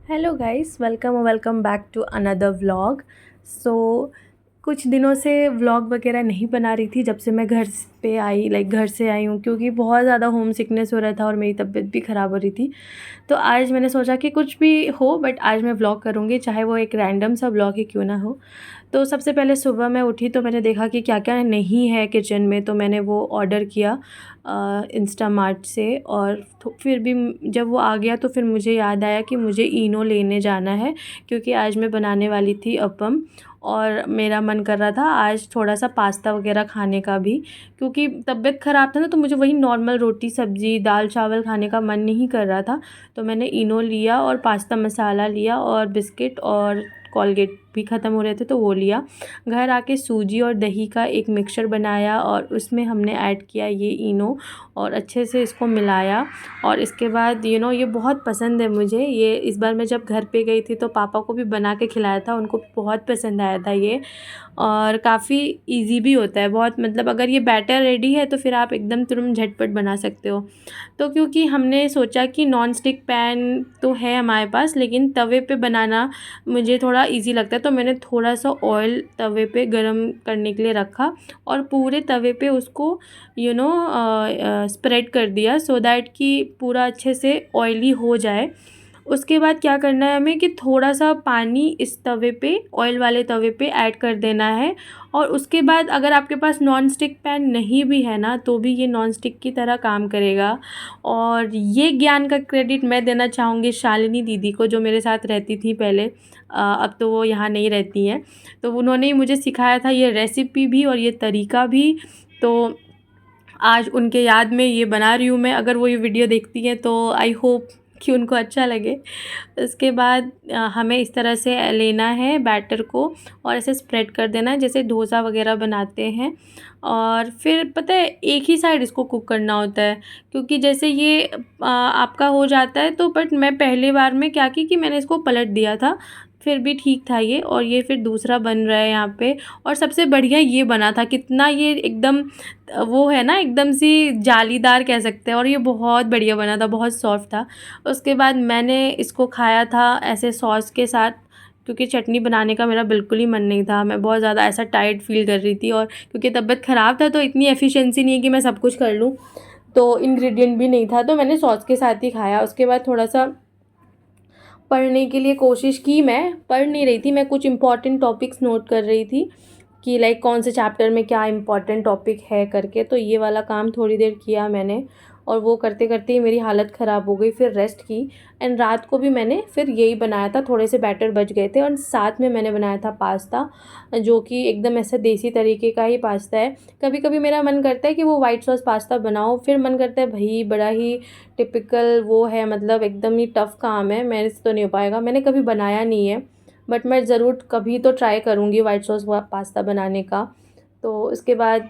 Hello guys, welcome back to another vlog. So कुछ दिनों से व्लॉग वगैरह नहीं बना रही थी जब से मैं घर पे आई, घर से आई हूँ, क्योंकि बहुत ज़्यादा होम सिकनेस हो रहा था और मेरी तबीयत भी ख़राब हो रही थी। तो आज मैंने सोचा कि कुछ भी हो बट आज मैं व्लॉग करूँगी, चाहे वो एक रैंडम सा व्लॉग ही क्यों ना हो। तो सबसे पहले सुबह मैं उठी तो मैंने देखा कि क्या क्या नहीं है किचन में, तो मैंने वो ऑर्डर किया इंस्टामार्ट से। और फिर भी जब वो आ गया तो फिर मुझे याद आया कि मुझे इनो लेने जाना है, क्योंकि आज मैं बनाने वाली थी अप्पम और मेरा मन कर रहा था आज थोड़ा सा पास्ता वगैरह खाने का भी, क्योंकि तबीयत ख़राब था ना, तो मुझे वही नॉर्मल रोटी सब्ज़ी दाल चावल खाने का मन नहीं कर रहा था। तो मैंने इनो लिया और पास्ता मसाला लिया और बिस्किट और कॉलगेट भी ख़त्म हो रहे थे तो वो लिया। घर आके सूजी और दही का एक मिक्सचर बनाया और उसमें हमने ऐड किया ये इनो और अच्छे से इसको मिलाया। और इसके बाद ये बहुत पसंद है मुझे। ये इस बार मैं जब घर पे गई थी तो पापा को भी बना के खिलाया था, उनको बहुत पसंद आया था ये। और काफ़ी इजी भी होता है बहुत, मतलब अगर ये बैटर रेडी है तो फिर आप एकदम तुरंत झटपट बना सकते हो। तो क्योंकि हमने सोचा कि नॉन स्टिक पैन तो है हमारे पास, लेकिन तवे पे बनाना मुझे थोड़ा इजी लगता है, तो मैंने थोड़ा सा ऑयल तवे पे गरम करने के लिए रखा और पूरे तवे पे उसको स्प्रेड कर दिया सो दैट कि पूरा अच्छे से ऑयली हो जाए। उसके बाद क्या करना है हमें कि थोड़ा सा पानी इस तवे पे, ऑयल वाले तवे पे ऐड कर देना है। और उसके बाद अगर आपके पास नॉन स्टिक पैन नहीं भी है ना, तो भी ये नॉन स्टिक की तरह काम करेगा। और ये ज्ञान का क्रेडिट मैं देना चाहूँगी शालिनी दीदी को, जो मेरे साथ रहती थी पहले। अब तो वो यहाँ नहीं रहती हैं, तो उन्होंने ही मुझे सिखाया था ये रेसिपी भी और ये तरीका भी। तो आज उनके याद में ये बना रही हूँ मैं। अगर वो ये वीडियो देखती हैं तो आई होप कि उनको अच्छा लगे। उसके बाद हमें इस तरह से लेना है बैटर को और ऐसे स्प्रेड कर देना है जैसे डोसा वगैरह बनाते हैं। और फिर पता है एक ही साइड इसको कुक करना होता है, क्योंकि जैसे ये आपका हो जाता है तो, बट मैं पहली बार में क्या की कि मैंने इसको पलट दिया था, फिर भी ठीक था ये। और ये फिर दूसरा बन रहा है यहाँ पे। और सबसे बढ़िया ये बना था, कितना ये एकदम वो है ना, एकदम सी जालीदार कह सकते हैं, और ये बहुत बढ़िया बना था, बहुत सॉफ्ट था। उसके बाद मैंने इसको खाया था ऐसे सॉस के साथ, क्योंकि चटनी बनाने का मेरा बिल्कुल ही मन नहीं था। मैं बहुत ज़्यादा ऐसा टायर्ड फील कर रही थी और क्योंकि तबीयत ख़राब था तो इतनी एफिशिएंसी नहीं है कि मैं सब कुछ कर लूँ, तो इंग्रेडिएंट भी नहीं था, तो मैंने सॉस के साथ ही खाया। उसके बाद थोड़ा सा पढ़ने के लिए कोशिश की। मैं पढ़ नहीं रही थी, मैं कुछ इंपॉर्टेंट टॉपिक्स नोट कर रही थी कि कौन से चैप्टर में क्या इंपॉर्टेंट टॉपिक है करके। तो ये वाला काम थोड़ी देर किया मैंने, और वो करते करते ही मेरी हालत ख़राब हो गई, फिर रेस्ट की। एंड रात को भी मैंने फिर यही बनाया था, थोड़े से बैटर बच गए थे और साथ में मैंने बनाया था पास्ता, जो कि एकदम ऐसा देसी तरीके का ही पास्ता है। कभी कभी मेरा मन करता है कि वो वाइट सॉस पास्ता बनाओ, फिर मन करता है भाई बड़ा ही टिपिकल वो है, मतलब एकदम ही टफ़ काम है, मेरे से तो नहीं हो पाएगा, मैंने कभी बनाया नहीं है। बट मैं ज़रूर कभी तो ट्राई करूँगी वाइट सॉस पास्ता बनाने का। तो इसके बाद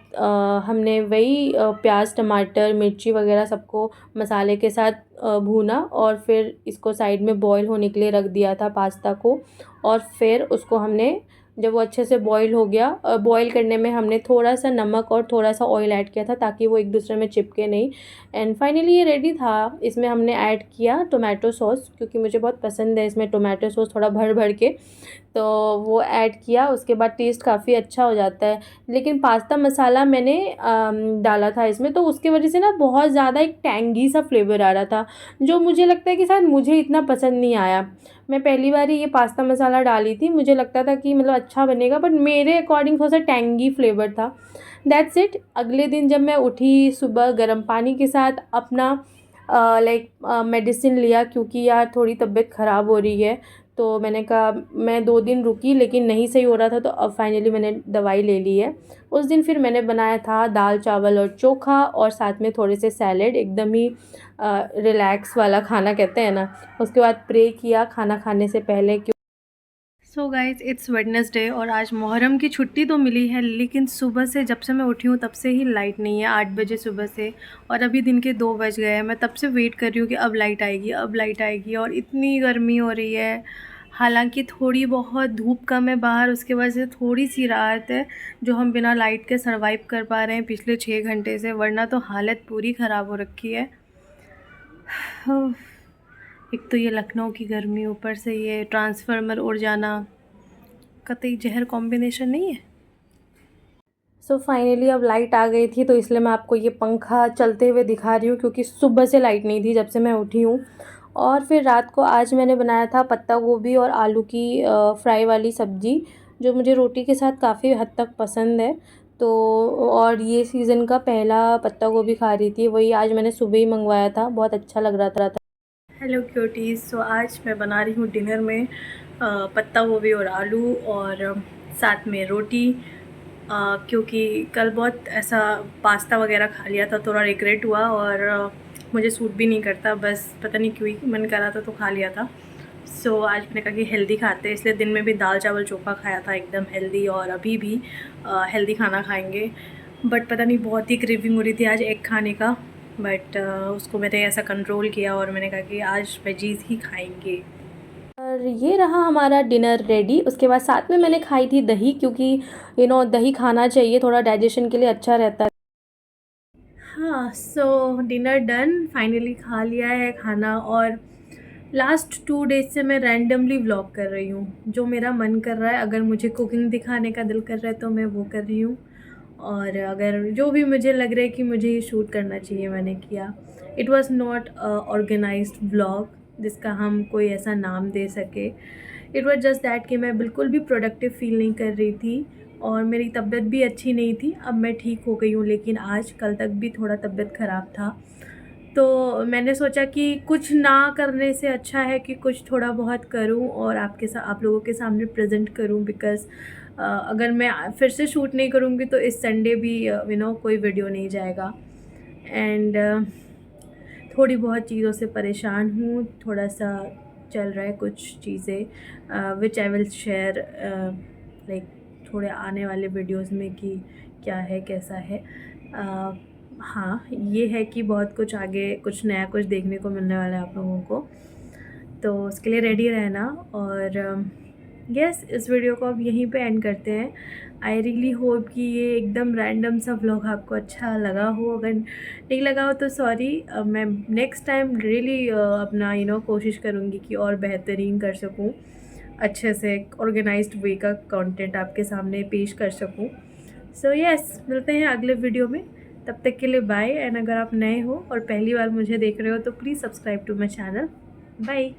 हमने वही प्याज टमाटर मिर्ची वगैरह सबको मसाले के साथ भूना और फिर इसको साइड में बॉईल होने के लिए रख दिया था पास्ता को। और फिर उसको हमने, जब वो अच्छे से बॉईल हो गया, बॉईल करने में हमने थोड़ा सा नमक और थोड़ा सा ऑयल ऐड किया था ताकि वो एक दूसरे में चिपके नहीं। एंड फाइनली ये रेडी था। इसमें हमने ऐड किया टोमेटो सॉस, क्योंकि मुझे बहुत पसंद है इसमें टोमेटो सॉस थोड़ा भर भर के, तो वो ऐड किया। उसके बाद टेस्ट काफ़ी अच्छा हो जाता है। लेकिन पास्ता मसाला मैंने डाला था इसमें, तो उसकी वजह से ना बहुत ज़्यादा एक टैंगी सा फ्लेवर आ रहा था, जो मुझे लगता है कि शायद मुझे इतना पसंद नहीं आया। मैं पहली बार ही ये पास्ता मसाला डाली थी, मुझे लगता था कि मतलब अच्छा बनेगा, बट मेरे अकॉर्डिंग थोड़ा सा टैंगी फ्लेवर था। That's it. अगले दिन जब मैं उठी सुबह गर्म पानी के साथ अपना मेडिसिन लिया, क्योंकि यार थोड़ी तबीयत ख़राब हो रही है। तो मैंने कहा, मैं 2 दिन रुकी लेकिन नहीं सही हो रहा था, तो अब फाइनली मैंने दवाई ले ली है। उस दिन फिर मैंने बनाया था दाल चावल और चोखा और साथ में थोड़े से सैलेड, एकदम ही रिलैक्स वाला खाना कहते हैं ना। उसके बाद प्रे किया खाना खाने से पहले। सो गाइज, इट्स वेडनेसडे और आज मुहर्रम की छुट्टी तो मिली है, लेकिन सुबह से जब से मैं उठी हूँ तब से ही लाइट नहीं है, 8 बजे सुबह से। और अभी दिन के 2 बज गए हैं। मैं तब से वेट कर रही हूँ कि अब लाइट आएगी, अब लाइट आएगी, और इतनी गर्मी हो रही है। हालांकि थोड़ी बहुत धूप कम है बाहर, उसके वजह से थोड़ी सी राहत है, जो हम बिना लाइट के सर्वाइव कर पा रहे हैं पिछले 6 घंटे से, वरना तो हालत पूरी ख़राब हो रखी है। एक तो ये लखनऊ की गर्मी, ऊपर से ये ट्रांसफार्मर उड़ जाना, कतई जहर कॉम्बिनेशन नहीं है। सो फाइनली अब लाइट आ गई थी, तो इसलिए मैं आपको ये पंखा चलते हुए दिखा रही हूँ, क्योंकि सुबह से लाइट नहीं थी जब से मैं उठी हूँ। और फिर रात को आज मैंने बनाया था पत्ता गोभी और आलू की फ्राई वाली सब्ज़ी, जो मुझे रोटी के साथ काफ़ी हद तक पसंद है। तो और ये सीज़न का पहला पत्ता गोभी खा रही थी, वही आज मैंने सुबह ही मंगवाया था, बहुत अच्छा लग रहा था। हेलो क्यूटीज़, सो आज मैं बना रही हूँ डिनर में पत्ता गोभी और आलू, और साथ में रोटी। क्योंकि कल बहुत ऐसा पास्ता वगैरह खा लिया था, थोड़ा रिग्रेट हुआ, और मुझे सूट भी नहीं करता, बस पता नहीं क्यों ही मन कर रहा था तो खा लिया था। सो आज मैंने कहा कि हेल्दी खाते हैं, इसलिए दिन में भी दाल चावल चोखा खाया था, एकदम हेल्दी, और अभी भी हेल्दी खाना खाएंगे। बट पता नहीं बहुत ही क्रेविंग हो रही थी आज एग खाने का, बट उसको मैंने ऐसा कंट्रोल किया और मैंने कहा कि आज वेजीज़ ही खाएंगे। और ये रहा हमारा डिनर रेडी। उसके बाद साथ में मैंने खाई थी दही, क्योंकि दही खाना चाहिए, थोड़ा डाइजेशन के लिए अच्छा रहता है। हाँ, सो डिनर डन, फाइनली खा लिया है खाना। और लास्ट 2 डेज़ से मैं रैंडमली व्लॉग कर रही हूँ, जो मेरा मन कर रहा है। अगर मुझे कुकिंग दिखाने का दिल कर रहा है तो मैं वो कर रही हूँ, और अगर जो भी मुझे लग रहा है कि मुझे ये शूट करना चाहिए, मैंने किया। It was not organised vlog जिसका हम कोई ऐसा नाम दे सके। इट वॉज जस्ट दैट कि मैं बिल्कुल भी प्रोडक्टिव फील नहीं कर रही थी, और मेरी तबीयत भी अच्छी नहीं थी। अब मैं ठीक हो गई हूँ, लेकिन आज कल तक भी थोड़ा तबीयत ख़राब था। तो मैंने सोचा कि कुछ ना करने से अच्छा है कि कुछ थोड़ा बहुत करूं और आप लोगों के सामने प्रेजेंट करूं, बिकॉज़ अगर मैं फिर से शूट नहीं करूंगी तो इस संडे भी कोई वीडियो नहीं जाएगा। एंड थोड़ी बहुत चीज़ों से परेशान हूँ, थोड़ा सा चल रहा है कुछ चीज़ें, विच आई विल शेयर लाइक थोड़े आने वाले वीडियोस में कि क्या है कैसा है। हाँ, ये है कि बहुत कुछ आगे, कुछ नया कुछ देखने को मिलने वाला है आप लोगों को, तो उसके लिए रेडी रहना। और यस, इस वीडियो को अब यहीं पे एंड करते हैं। आई रियली होप कि ये एकदम रैंडम सा व्लॉग आपको अच्छा लगा हो। अगर नहीं लगा हो तो सॉरी। मैं नेक्स्ट टाइम रियली अपना कोशिश करूँगी कि और बेहतरीन कर सकूँ, अच्छे से ऑर्गेनाइज्ड वे का कंटेंट आपके सामने पेश कर सकूँ। सो यस, मिलते हैं अगले वीडियो में, तब तक के लिए बाय। एंड अगर आप नए हो और पहली बार मुझे देख रहे हो तो please subscribe to my channel. Bye.